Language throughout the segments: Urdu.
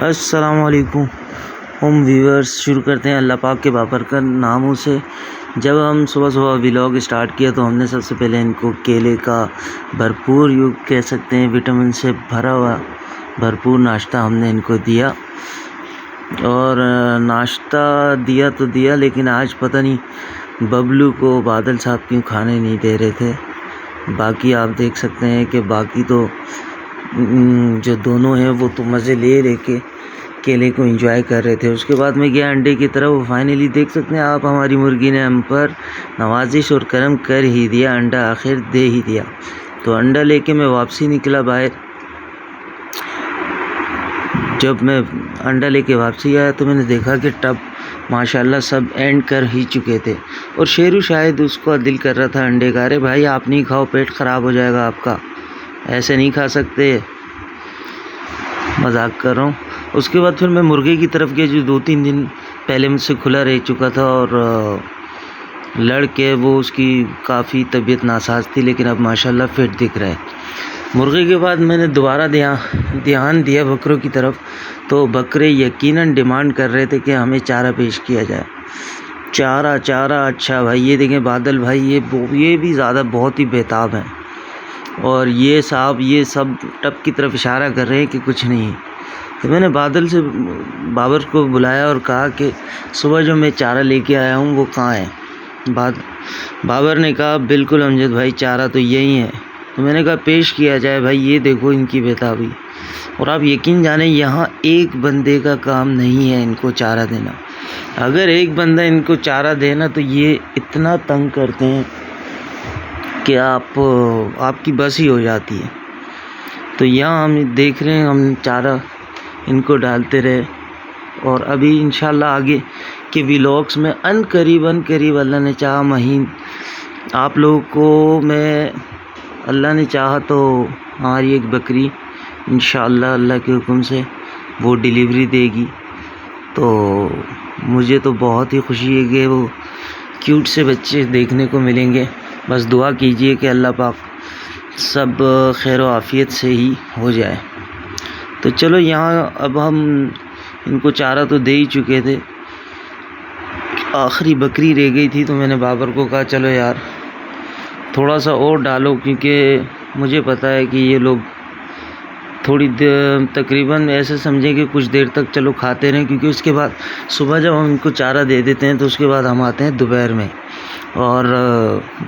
السلام علیکم ہوم ویورز، شروع کرتے ہیں اللہ پاک کے بابرکت ناموں سے۔ جب ہم صبح ولاگ اسٹارٹ کیا تو ہم نے سب سے پہلے ان کو کیلے کا بھرپور کہہ سکتے ہیں وٹامن سے بھرا ہوا بھرپور ناشتہ ہم نے ان کو دیا، اور ناشتہ دیا تو دیا، لیکن آج پتہ نہیں ببلو کو بادل صاحب کیوں کھانے نہیں دے رہے تھے۔ باقی آپ دیکھ سکتے ہیں کہ باقی تو جو دونوں ہیں وہ تو مزے لے کے کیلے کو انجوائے کر رہے تھے۔ اس کے بعد میں گیا انڈے کی طرف، وہ فائنلی دیکھ سکتے ہیں آپ، ہماری مرغی نے ہم پر نوازش اور کرم کر ہی دیا، انڈا آخر دے ہی دیا۔ تو انڈا لے کے میں واپسی نکلا باہر۔ جب میں انڈا لے کے واپسی آیا تو میں نے دیکھا کہ ٹب ماشاءاللہ سب اینڈ کر ہی چکے تھے، اور شیرو شاید اس کو دل کر رہا تھا انڈے کا، ارے بھائی آپ نہیں کھاؤ، پیٹ خراب ہو جائے گا آپ کا، ایسے نہیں کھا سکتے، مذاق کر رہا ہوں۔ اس کے بعد پھر میں مرغے کی طرف گیا جو 2-3 دن پہلے مجھ سے کھلا رہ چکا تھا، اور لڑ کے وہ اس کی کافی طبیعت ناساز تھی، لیکن اب ماشاءاللہ فٹ دکھ رہا ہے۔ مرغے کے بعد میں نے دوبارہ دھیان دیا بکروں کی طرف، تو بکرے یقیناً ڈیمانڈ کر رہے تھے کہ ہمیں چارہ پیش کیا جائے۔ چارہ اچھا بھائی، یہ دیکھیں بادل بھائی، یہ بھی زیادہ بہت ہی بےتاب ہیں، اور یہ صاحب یہ سب ٹب کی طرف اشارہ کر رہے ہیں کہ کچھ نہیں ہے۔ تو میں نے بابر کو بلایا اور کہا کہ صبح جو میں چارہ لے کے آیا ہوں وہ کہاں ہے؟ بابر نے کہا بالکل امجد بھائی، چارہ تو یہی ہے۔ تو میں نے کہا پیش کیا جائے بھائی، یہ دیکھو ان کی بےتابی، اور آپ یقین جانیں یہاں ایک بندے کا کام نہیں ہے ان کو چارہ دینا۔ اگر ایک بندہ ان کو چارہ دینا تو یہ اتنا تنگ کرتے ہیں کہ آپ کی بس ہی ہو جاتی ہے۔ تو یہاں ہم دیکھ رہے ہیں، ہم چارہ ان کو ڈالتے رہے، اور ابھی انشاءاللہ آگے کے ویلاگس میں ان قریب اللہ نے چاہا مہین آپ لوگوں کو میں اللہ نے چاہا تو ہماری ایک بکری انشاءاللہ اللہ کے حکم سے وہ ڈیلیوری دے گی۔ تو مجھے تو بہت ہی خوشی ہے کہ وہ کیوٹ سے بچے دیکھنے کو ملیں گے۔ بس دعا کیجئے کہ اللہ پاک سب خیر و عافیت سے ہی ہو جائے۔ تو چلو یہاں اب ہم ان کو چارہ تو دے ہی چکے تھے، آخری بکری رہ گئی تھی، تو میں نے بابر کو کہا چلو یار تھوڑا سا اور ڈالو، کیونکہ مجھے پتہ ہے کہ یہ لوگ تھوڑی دیر تقریباً ایسے سمجھیں کہ کچھ دیر تک چلو کھاتے رہیں، کیونکہ اس کے بعد صبح جب ہم ان کو چارہ دے دیتے ہیں تو اس کے بعد ہم آتے ہیں دوپہر میں، اور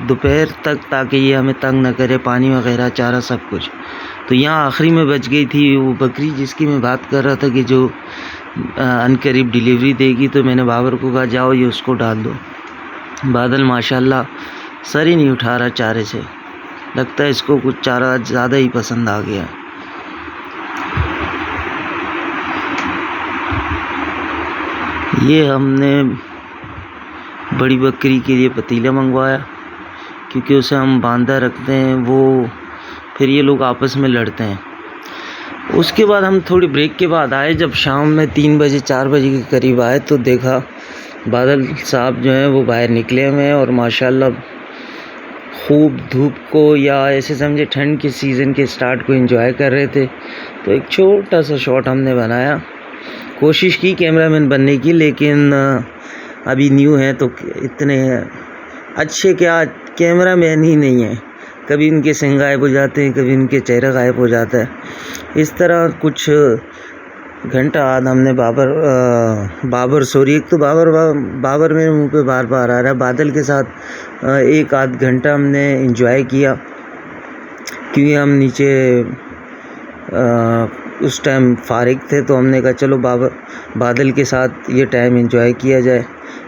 دوپہر تک تاکہ یہ ہمیں تنگ نہ کرے، پانی وغیرہ چارہ سب کچھ۔ تو یہاں آخری میں بچ گئی تھی وہ بکری جس کی میں بات کر رہا تھا کہ جو ان قریب ڈیلیوری دے گی، تو میں نے بابر کو کہا جاؤ یہ اس کو ڈال دو۔ بادل ماشاءاللہ سر ہی نہیں اٹھا رہا چارے سے، لگتا ہے اس کو کچھ چارہ زیادہ ہی پسند آ گیا۔ یہ ہم نے بڑی بکری کے لیے پتیلا منگوایا، کیونکہ اسے ہم باندھا رکھتے ہیں، وہ پھر یہ لوگ آپس میں لڑتے ہیں۔ اس کے بعد ہم تھوڑی بریک کے بعد آئے، جب شام میں 3 بجے 4 بجے کے قریب آئے تو دیکھا بادل صاحب جو ہیں وہ باہر نکلے ہوئے ہیں، اور ماشاءاللہ خوب دھوپ کو یا ایسے سمجھے ٹھنڈ کے سیزن کے سٹارٹ کو انجوائے کر رہے تھے۔ تو ایک چھوٹا سا شاٹ ہم نے بنایا، کوشش کی کیمرہ مین بننے کی، لیکن ابھی نیو ہیں تو اتنے اچھے کیا کیمرہ مین ہی نہیں ہیں، کبھی ان کے سنگ غائب ہو جاتے ہیں، کبھی ان کے چہرہ غائب ہو جاتا ہے۔ اس طرح کچھ گھنٹہ بعد ہم نے ایک تو بابر میرے منہ پہ بار بار آ رہا ہے، بادل کے ساتھ 1-8 گھنٹہ ہم نے انجوائے کیا، کیونکہ ہم نیچے اس ٹائم فارغ تھے، تو ہم نے کہا چلو بادل کے ساتھ یہ ٹائم انجوائے کیا جائے۔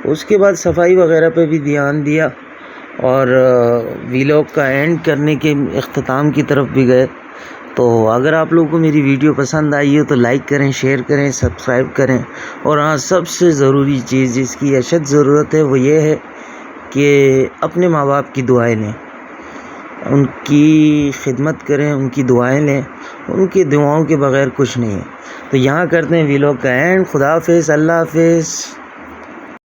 اس کے بعد صفائی وغیرہ پہ بھی دھیان دیا، اور ویلاگ کا اینڈ کرنے کے اختتام کی طرف بھی گئے۔ تو اگر آپ لوگوں کو میری ویڈیو پسند آئی ہو تو لائک کریں، شیئر کریں، سبسکرائب کریں، اور ہاں سب سے ضروری چیز جس کی اشد ضرورت ہے وہ یہ ہے کہ اپنے ماں باپ کی دعائیں لیں، ان کی خدمت کریں، ان کی دعائیں لیں، ان کی دعاؤں کے بغیر کچھ نہیں ہے۔ تو یہاں کرتے ہیں ویلاگ کا اینڈ۔ خدا حافظ، اللہ حافظ۔